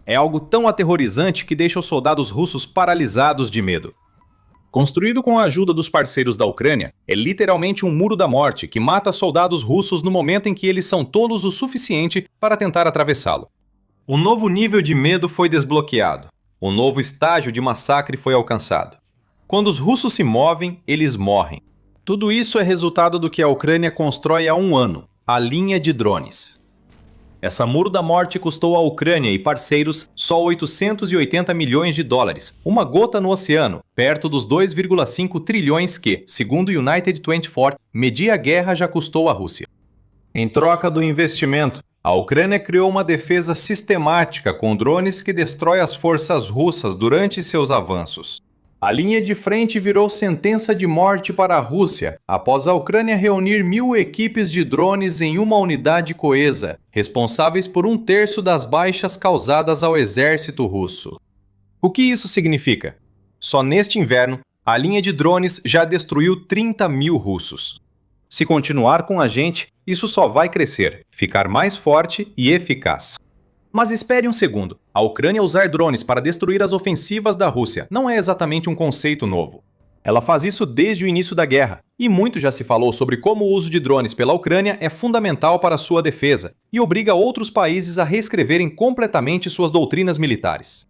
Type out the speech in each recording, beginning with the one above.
É algo tão aterrorizante que deixa os soldados russos paralisados de medo. Construído com a ajuda dos parceiros da Ucrânia, é literalmente um muro da morte que mata soldados russos no momento em que eles são tolos o suficiente para tentar atravessá-lo. Um novo nível de medo foi desbloqueado. Um novo estágio de massacre foi alcançado. Quando os russos se movem, eles morrem. Tudo isso é resultado do que a Ucrânia constrói há um ano, a linha de drones. Essa muro da morte custou à Ucrânia e parceiros só 880 milhões de dólares, uma gota no oceano, perto dos 2,5 trilhões que, segundo o United 24, media guerra já custou à Rússia. Em troca do investimento, a Ucrânia criou uma defesa sistemática com drones que destrói as forças russas durante seus avanços. A linha de frente virou sentença de morte para a Rússia, após a Ucrânia reunir 1.000 equipes de drones em uma unidade coesa, responsáveis por 1/3 das baixas causadas ao exército russo. O que isso significa? Só neste inverno, a linha de drones já destruiu 30.000 russos. Se continuar com a gente, isso só vai crescer, ficar mais forte e eficaz. Mas espere um segundo. A Ucrânia usar drones para destruir as ofensivas da Rússia não é exatamente um conceito novo. Ela faz isso desde o início da guerra, e muito já se falou sobre como o uso de drones pela Ucrânia é fundamental para sua defesa e obriga outros países a reescreverem completamente suas doutrinas militares.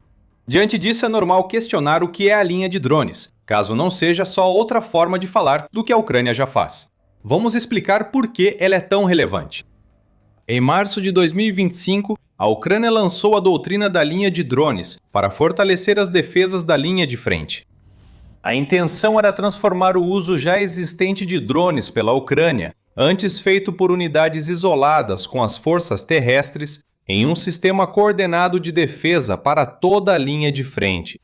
Diante disso, é normal questionar o que é a linha de drones, caso não seja só outra forma de falar do que a Ucrânia já faz. Vamos explicar por que ela é tão relevante. Em março de 2025, a Ucrânia lançou a doutrina da linha de drones para fortalecer as defesas da linha de frente. A intenção era transformar o uso já existente de drones pela Ucrânia, antes feito por unidades isoladas com as forças terrestres, em um sistema coordenado de defesa para toda a linha de frente.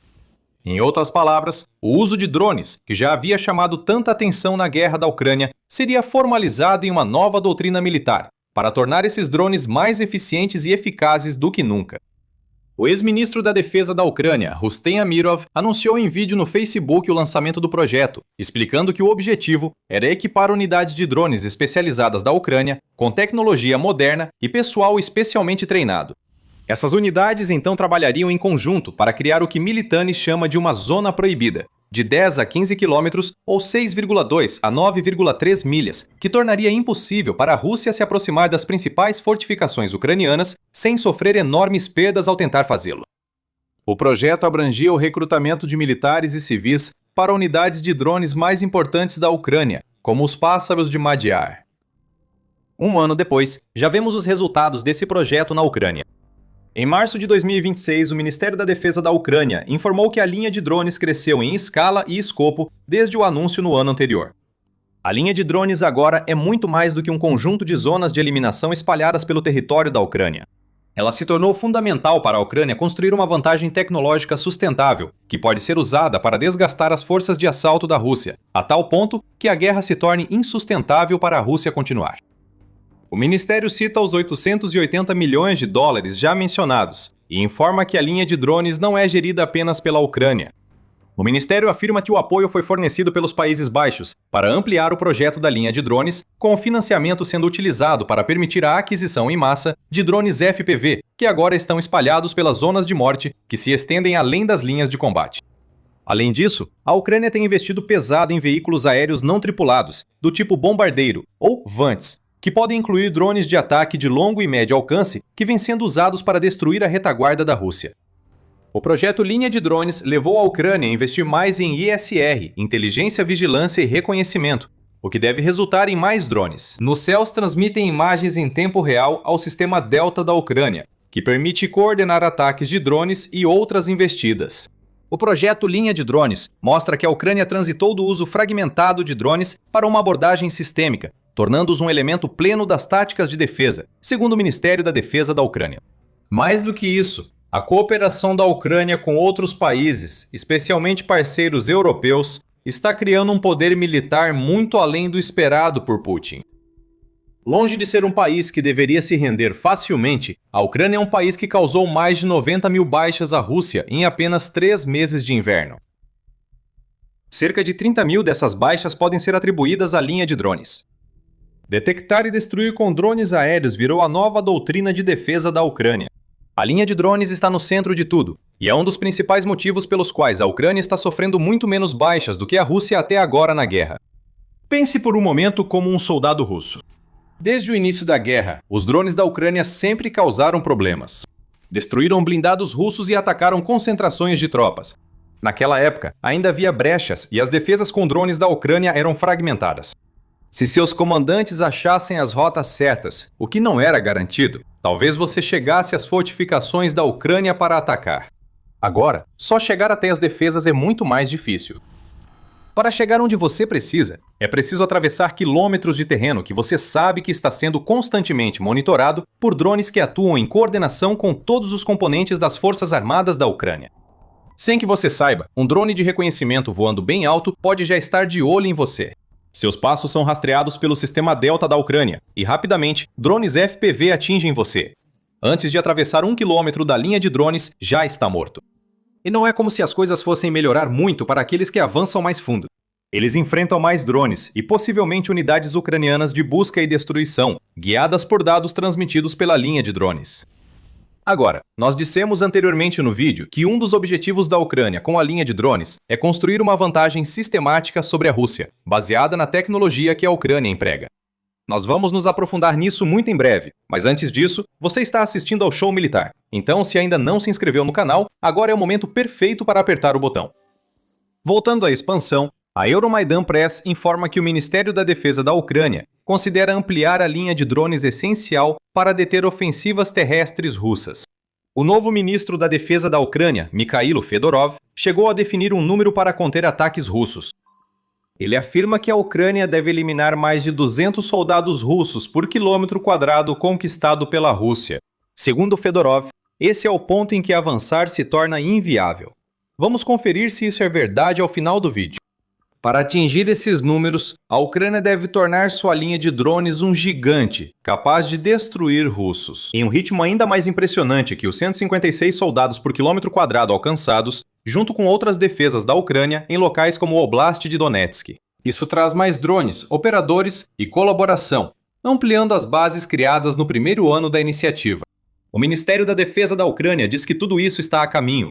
Em outras palavras, o uso de drones, que já havia chamado tanta atenção na guerra da Ucrânia, seria formalizado em uma nova doutrina militar, para tornar esses drones mais eficientes e eficazes do que nunca. O ex-ministro da Defesa da Ucrânia, Rustem Amirov, anunciou em vídeo no Facebook o lançamento do projeto, explicando que o objetivo era equipar unidades de drones especializadas da Ucrânia com tecnologia moderna e pessoal especialmente treinado. Essas unidades então trabalhariam em conjunto para criar o que Militani chama de uma zona proibida, de 10 a 15 quilômetros ou 6,2 a 9,3 milhas, que tornaria impossível para a Rússia se aproximar das principais fortificações ucranianas sem sofrer enormes perdas ao tentar fazê-lo. O projeto abrangia o recrutamento de militares e civis para unidades de drones mais importantes da Ucrânia, como os Pássaros de Madiar. Um ano depois, já vemos os resultados desse projeto na Ucrânia. Em março de 2026, o Ministério da Defesa da Ucrânia informou que a linha de drones cresceu em escala e escopo desde o anúncio no ano anterior. A linha de drones agora é muito mais do que um conjunto de zonas de eliminação espalhadas pelo território da Ucrânia. Ela se tornou fundamental para a Ucrânia construir uma vantagem tecnológica sustentável, que pode ser usada para desgastar as forças de assalto da Rússia, a tal ponto que a guerra se torne insustentável para a Rússia continuar. O Ministério cita os 880 milhões de dólares já mencionados e informa que a linha de drones não é gerida apenas pela Ucrânia. O Ministério afirma que o apoio foi fornecido pelos Países Baixos para ampliar o projeto da linha de drones, com o financiamento sendo utilizado para permitir a aquisição em massa de drones FPV, que agora estão espalhados pelas zonas de morte que se estendem além das linhas de combate. Além disso, a Ucrânia tem investido pesado em veículos aéreos não tripulados, do tipo bombardeiro, ou VANTs, que podem incluir drones de ataque de longo e médio alcance que vêm sendo usados para destruir a retaguarda da Rússia. O projeto Linha de Drones levou a Ucrânia a investir mais em ISR, Inteligência, Vigilância e Reconhecimento, o que deve resultar em mais drones. Nos céus transmitem imagens em tempo real ao sistema Delta da Ucrânia, que permite coordenar ataques de drones e outras investidas. O projeto Linha de Drones mostra que a Ucrânia transitou do uso fragmentado de drones para uma abordagem sistêmica, tornando-os um elemento pleno das táticas de defesa, segundo o Ministério da Defesa da Ucrânia. Mais do que isso, a cooperação da Ucrânia com outros países, especialmente parceiros europeus, está criando um poder militar muito além do esperado por Putin. Longe de ser um país que deveria se render facilmente, a Ucrânia é um país que causou mais de 90 mil baixas à Rússia em apenas 3 meses de inverno. Cerca de 30 mil dessas baixas podem ser atribuídas à linha de drones. Detectar e destruir com drones aéreos virou a nova doutrina de defesa da Ucrânia. A linha de drones está no centro de tudo, e é um dos principais motivos pelos quais a Ucrânia está sofrendo muito menos baixas do que a Rússia até agora na guerra. Pense por um momento como um soldado russo. Desde o início da guerra, os drones da Ucrânia sempre causaram problemas. Destruíram blindados russos e atacaram concentrações de tropas. Naquela época, ainda havia brechas e as defesas com drones da Ucrânia eram fragmentadas. Se seus comandantes achassem as rotas certas, o que não era garantido, talvez você chegasse às fortificações da Ucrânia para atacar. Agora, só chegar até as defesas é muito mais difícil. Para chegar onde você precisa, é preciso atravessar quilômetros de terreno que você sabe que está sendo constantemente monitorado por drones que atuam em coordenação com todos os componentes das Forças Armadas da Ucrânia. Sem que você saiba, um drone de reconhecimento voando bem alto pode já estar de olho em você. Seus passos são rastreados pelo sistema Delta da Ucrânia e, rapidamente, drones FPV atingem você. Antes de atravessar 1 quilômetro da linha de drones, já está morto. E não é como se as coisas fossem melhorar muito para aqueles que avançam mais fundo. Eles enfrentam mais drones e possivelmente unidades ucranianas de busca e destruição, guiadas por dados transmitidos pela linha de drones. Agora, nós dissemos anteriormente no vídeo que um dos objetivos da Ucrânia com a linha de drones é construir uma vantagem sistemática sobre a Rússia, baseada na tecnologia que a Ucrânia emprega. Nós vamos nos aprofundar nisso muito em breve, mas antes disso, você está assistindo ao show militar. Então, se ainda não se inscreveu no canal, agora é o momento perfeito para apertar o botão. Voltando à expansão, a Euromaidan Press informa que o Ministério da Defesa da Ucrânia considera ampliar a linha de drones essencial para deter ofensivas terrestres russas. O novo ministro da Defesa da Ucrânia, Mikhailo Fedorov, chegou a definir um número para conter ataques russos. Ele afirma que a Ucrânia deve eliminar mais de 200 soldados russos por quilômetro quadrado conquistado pela Rússia. Segundo Fedorov, esse é o ponto em que avançar se torna inviável. Vamos conferir se isso é verdade ao final do vídeo. Para atingir esses números, a Ucrânia deve tornar sua linha de drones um gigante, capaz de destruir russos, em um ritmo ainda mais impressionante que os 156 soldados por quilômetro quadrado alcançados, junto com outras defesas da Ucrânia em locais como o Oblast de Donetsk. Isso traz mais drones, operadores e colaboração, ampliando as bases criadas no primeiro ano da iniciativa. O Ministério da Defesa da Ucrânia diz que tudo isso está a caminho.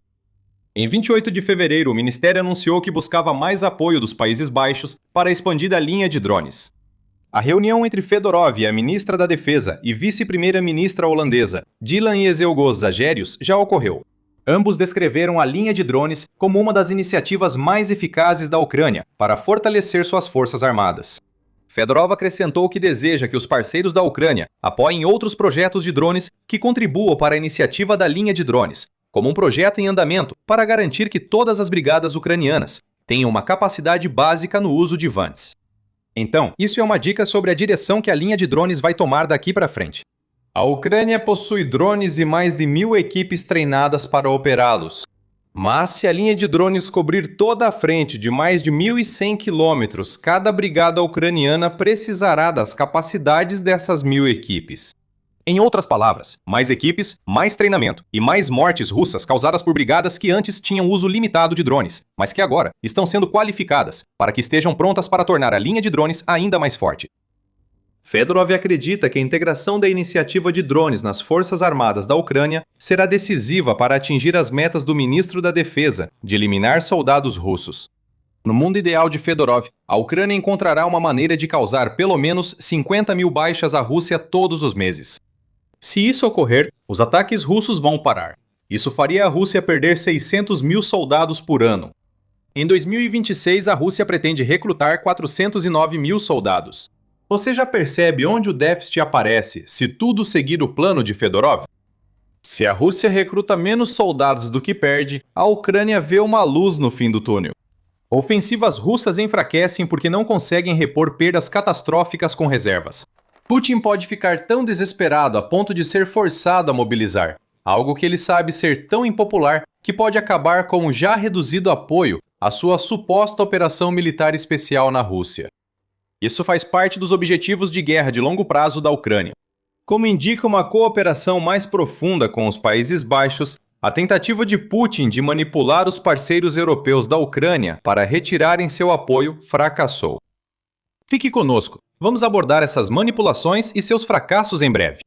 Em 28 de fevereiro, o Ministério anunciou que buscava mais apoio dos Países Baixos para expandir a linha de drones. A reunião entre Fedorov e a ministra da Defesa e vice-primeira-ministra holandesa, Dylan Jezelgoz Zagerius, já ocorreu. Ambos descreveram a linha de drones como uma das iniciativas mais eficazes da Ucrânia para fortalecer suas forças armadas. Fedorov acrescentou que deseja que os parceiros da Ucrânia apoiem outros projetos de drones que contribuam para a iniciativa da linha de drones, como um projeto em andamento para garantir que todas as brigadas ucranianas tenham uma capacidade básica no uso de VANTs. Então, isso é uma dica sobre a direção que a linha de drones vai tomar daqui para frente. A Ucrânia possui drones e mais de 1.000 equipes treinadas para operá-los. Mas se a linha de drones cobrir toda a frente de mais de 1.100 quilômetros, cada brigada ucraniana precisará das capacidades dessas 1.000 equipes. Em outras palavras, mais equipes, mais treinamento e mais mortes russas causadas por brigadas que antes tinham uso limitado de drones, mas que agora estão sendo qualificadas para que estejam prontas para tornar a linha de drones ainda mais forte. Fedorov acredita que a integração da iniciativa de drones nas Forças Armadas da Ucrânia será decisiva para atingir as metas do ministro da Defesa de eliminar soldados russos. No mundo ideal de Fedorov, a Ucrânia encontrará uma maneira de causar pelo menos 50.000 baixas à Rússia todos os meses. Se isso ocorrer, os ataques russos vão parar. Isso faria a Rússia perder 600.000 soldados por ano. Em 2026, a Rússia pretende recrutar 409.000 soldados. Você já percebe onde o déficit aparece se tudo seguir o plano de Fedorov? Se a Rússia recruta menos soldados do que perde, a Ucrânia vê uma luz no fim do túnel. Ofensivas russas enfraquecem porque não conseguem repor perdas catastróficas com reservas. Putin pode ficar tão desesperado a ponto de ser forçado a mobilizar, algo que ele sabe ser tão impopular que pode acabar com o já reduzido apoio à sua suposta operação militar especial na Rússia. Isso faz parte dos objetivos de guerra de longo prazo da Ucrânia. Como indica uma cooperação mais profunda com os Países Baixos, a tentativa de Putin de manipular os parceiros europeus da Ucrânia para retirarem seu apoio fracassou. Fique conosco. Vamos abordar essas manipulações e seus fracassos em breve.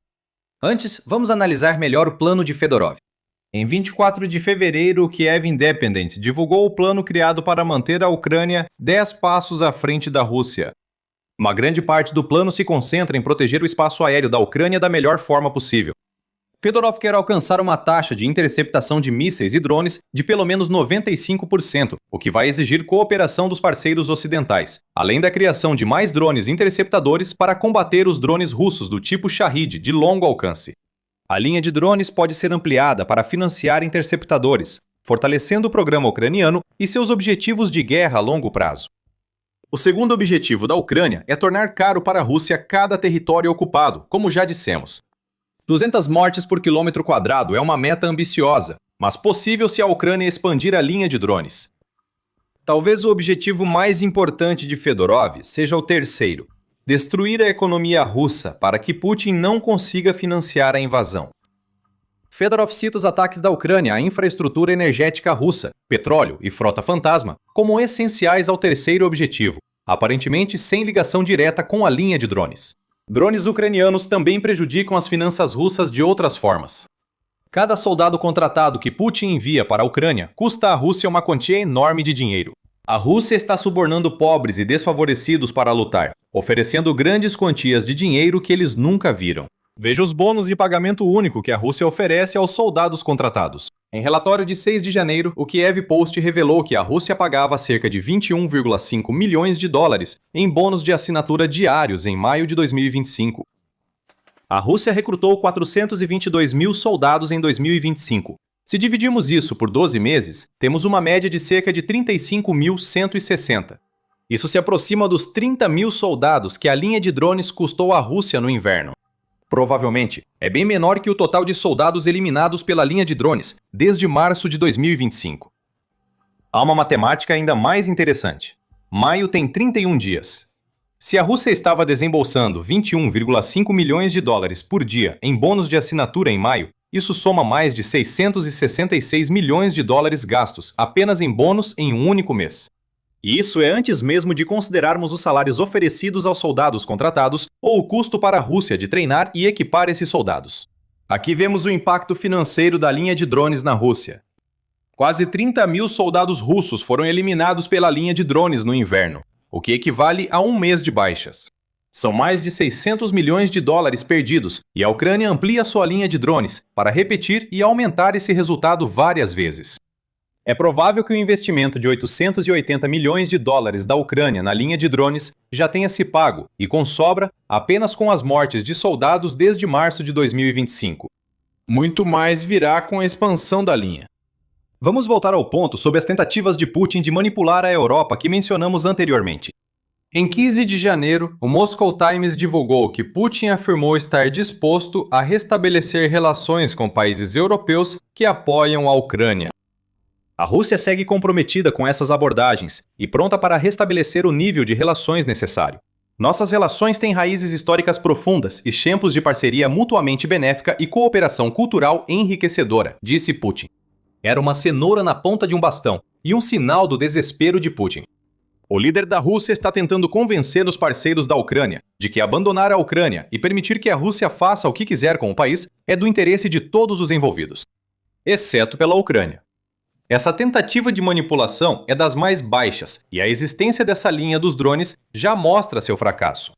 Antes, vamos analisar melhor o plano de Fedorov. Em 24 de fevereiro, o Kiev Independent divulgou o plano criado para manter a Ucrânia 10 passos à frente da Rússia. Uma grande parte do plano se concentra em proteger o espaço aéreo da Ucrânia da melhor forma possível. Fedorov quer alcançar uma taxa de interceptação de mísseis e drones de pelo menos 95%, o que vai exigir cooperação dos parceiros ocidentais, além da criação de mais drones interceptadores para combater os drones russos do tipo Shahed de longo alcance. A linha de drones pode ser ampliada para financiar interceptadores, fortalecendo o programa ucraniano e seus objetivos de guerra a longo prazo. O segundo objetivo da Ucrânia é tornar caro para a Rússia cada território ocupado, como já dissemos. 200 mortes por quilômetro quadrado é uma meta ambiciosa, mas possível se a Ucrânia expandir a linha de drones. Talvez o objetivo mais importante de Fedorov seja o terceiro: destruir a economia russa para que Putin não consiga financiar a invasão. Fedorov cita os ataques da Ucrânia à infraestrutura energética russa, petróleo e frota fantasma, como essenciais ao terceiro objetivo, aparentemente sem ligação direta com a linha de drones. Drones ucranianos também prejudicam as finanças russas de outras formas. Cada soldado contratado que Putin envia para a Ucrânia custa à Rússia uma quantia enorme de dinheiro. A Rússia está subornando pobres e desfavorecidos para lutar, oferecendo grandes quantias de dinheiro que eles nunca viram. Veja os bônus de pagamento único que a Rússia oferece aos soldados contratados. Em relatório de 6 de janeiro, o Kiev Post revelou que a Rússia pagava cerca de 21,5 milhões de dólares em bônus de assinatura diários em maio de 2025. A Rússia recrutou 422 mil soldados em 2025. Se dividirmos isso por 12 meses, temos uma média de cerca de 35.160. Isso se aproxima dos 30 mil soldados que a linha de drones custou à Rússia no inverno. Provavelmente, é bem menor que o total de soldados eliminados pela linha de drones desde março de 2025. Há uma matemática ainda mais interessante. Maio tem 31 dias. Se a Rússia estava desembolsando 21,5 milhões de dólares por dia em bônus de assinatura em maio, isso soma mais de 666 milhões de dólares gastos apenas em bônus em um único mês. E isso é antes mesmo de considerarmos os salários oferecidos aos soldados contratados ou o custo para a Rússia de treinar e equipar esses soldados. Aqui vemos o impacto financeiro da linha de drones na Rússia. Quase 30 mil soldados russos foram eliminados pela linha de drones no inverno, o que equivale a um mês de baixas. São mais de 600 milhões de dólares perdidos e a Ucrânia amplia sua linha de drones para repetir e aumentar esse resultado várias vezes. É provável que o investimento de 880 milhões de dólares da Ucrânia na linha de drones já tenha se pago e com sobra apenas com as mortes de soldados desde março de 2025. Muito mais virá com a expansão da linha. Vamos voltar ao ponto sobre as tentativas de Putin de manipular a Europa que mencionamos anteriormente. Em 15 de janeiro, o Moscow Times divulgou que Putin afirmou estar disposto a restabelecer relações com países europeus que apoiam a Ucrânia. A Rússia segue comprometida com essas abordagens e pronta para restabelecer o nível de relações necessário. Nossas relações têm raízes históricas profundas e exemplos de parceria mutuamente benéfica e cooperação cultural enriquecedora, disse Putin. Era uma cenoura na ponta de um bastão e um sinal do desespero de Putin. O líder da Rússia está tentando convencer os parceiros da Ucrânia de que abandonar a Ucrânia e permitir que a Rússia faça o que quiser com o país é do interesse de todos os envolvidos, exceto pela Ucrânia. Essa tentativa de manipulação é das mais baixas e a existência dessa linha dos drones já mostra seu fracasso.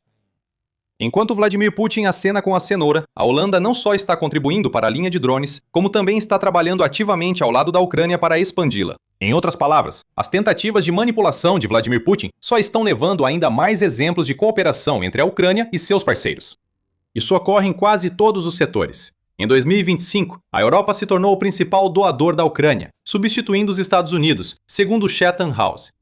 Enquanto Vladimir Putin acena com a cenoura, a Holanda não só está contribuindo para a linha de drones, como também está trabalhando ativamente ao lado da Ucrânia para expandi-la. Em outras palavras, as tentativas de manipulação de Vladimir Putin só estão levando a ainda mais exemplos de cooperação entre a Ucrânia e seus parceiros. Isso ocorre em quase todos os setores. Em 2025, a Europa se tornou o principal doador da Ucrânia, substituindo os Estados Unidos, segundo o Chatham House.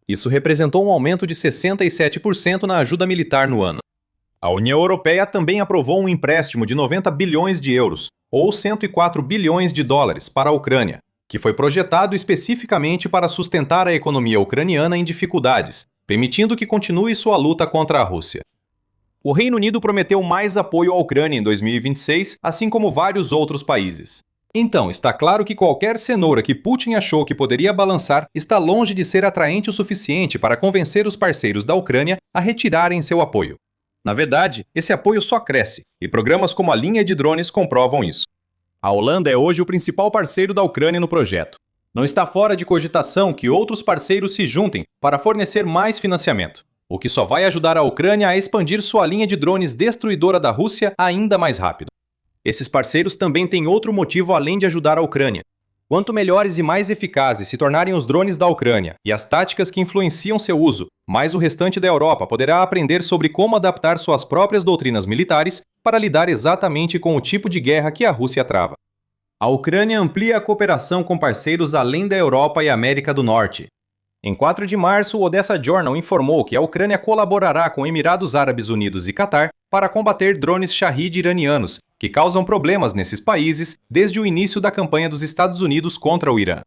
Isso representou um aumento de 67% na ajuda militar no ano. A União Europeia também aprovou um empréstimo de 90 bilhões de euros, ou 104 bilhões de dólares, para a Ucrânia, que foi projetado especificamente para sustentar a economia ucraniana em dificuldades, permitindo que continue sua luta contra a Rússia. O Reino Unido prometeu mais apoio à Ucrânia em 2026, assim como vários outros países. Então, está claro que qualquer cenoura que Putin achou que poderia balançar está longe de ser atraente o suficiente para convencer os parceiros da Ucrânia a retirarem seu apoio. Na verdade, esse apoio só cresce, e programas como a linha de drones comprovam isso. A Holanda é hoje o principal parceiro da Ucrânia no projeto. Não está fora de cogitação que outros parceiros se juntem para fornecer mais financiamento, o que só vai ajudar a Ucrânia a expandir sua linha de drones destruidora da Rússia ainda mais rápido. Esses parceiros também têm outro motivo além de ajudar a Ucrânia. Quanto melhores e mais eficazes se tornarem os drones da Ucrânia e as táticas que influenciam seu uso, mais o restante da Europa poderá aprender sobre como adaptar suas próprias doutrinas militares para lidar exatamente com o tipo de guerra que a Rússia trava. A Ucrânia amplia a cooperação com parceiros além da Europa e América do Norte. Em 4 de março, o Odessa Journal informou que a Ucrânia colaborará com Emirados Árabes Unidos e Catar para combater drones Shahed iranianos, que causam problemas nesses países desde o início da campanha dos Estados Unidos contra o Irã.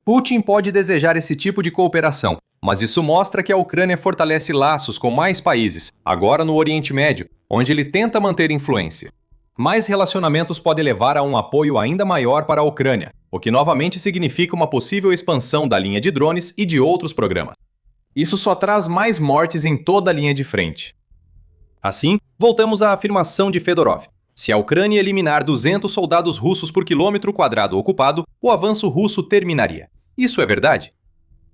Putin pode desejar esse tipo de cooperação, mas isso mostra que a Ucrânia fortalece laços com mais países, agora no Oriente Médio, onde ele tenta manter influência. Mais relacionamentos podem levar a um apoio ainda maior para a Ucrânia, o que novamente significa uma possível expansão da linha de drones e de outros programas. Isso só traz mais mortes em toda a linha de frente. Assim, voltamos à afirmação de Fedorov. Se a Ucrânia eliminar 200 soldados russos por quilômetro quadrado ocupado, o avanço russo terminaria. Isso é verdade?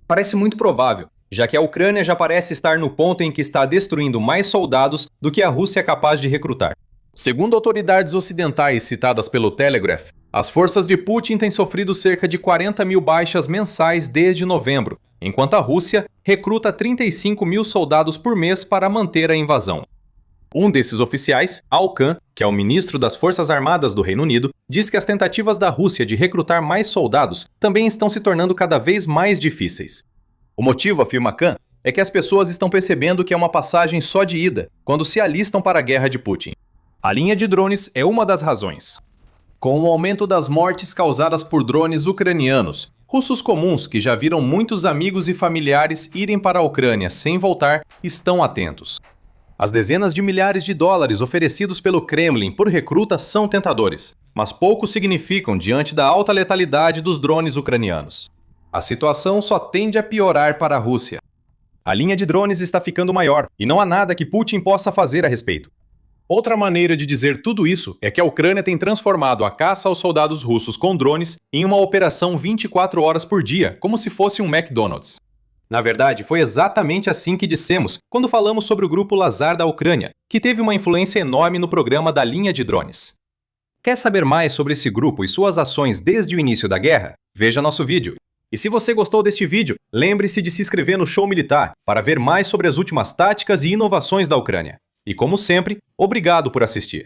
Parece muito provável, já que a Ucrânia já parece estar no ponto em que está destruindo mais soldados do que a Rússia é capaz de recrutar. Segundo autoridades ocidentais citadas pelo Telegraph, as forças de Putin têm sofrido cerca de 40 mil baixas mensais desde novembro, enquanto a Rússia recruta 35 mil soldados por mês para manter a invasão. Um desses oficiais, Al Khan, que é o ministro das Forças Armadas do Reino Unido, diz que as tentativas da Rússia de recrutar mais soldados também estão se tornando cada vez mais difíceis. O motivo, afirma Khan, é que as pessoas estão percebendo que é uma passagem só de ida quando se alistam para a guerra de Putin. A linha de drones é uma das razões. Com o aumento das mortes causadas por drones ucranianos, russos comuns que já viram muitos amigos e familiares irem para a Ucrânia sem voltar estão atentos. As dezenas de milhares de dólares oferecidos pelo Kremlin por recruta são tentadores, mas pouco significam diante da alta letalidade dos drones ucranianos. A situação só tende a piorar para a Rússia. A linha de drones está ficando maior e não há nada que Putin possa fazer a respeito. Outra maneira de dizer tudo isso é que a Ucrânia tem transformado a caça aos soldados russos com drones em uma operação 24 horas por dia, como se fosse um McDonald's. Na verdade, foi exatamente assim que dissemos quando falamos sobre o grupo Lazar da Ucrânia, que teve uma influência enorme no programa da linha de drones. Quer saber mais sobre esse grupo e suas ações desde o início da guerra? Veja nosso vídeo. E se você gostou deste vídeo, lembre-se de se inscrever no Show Militar para ver mais sobre as últimas táticas e inovações da Ucrânia. E como sempre, obrigado por assistir.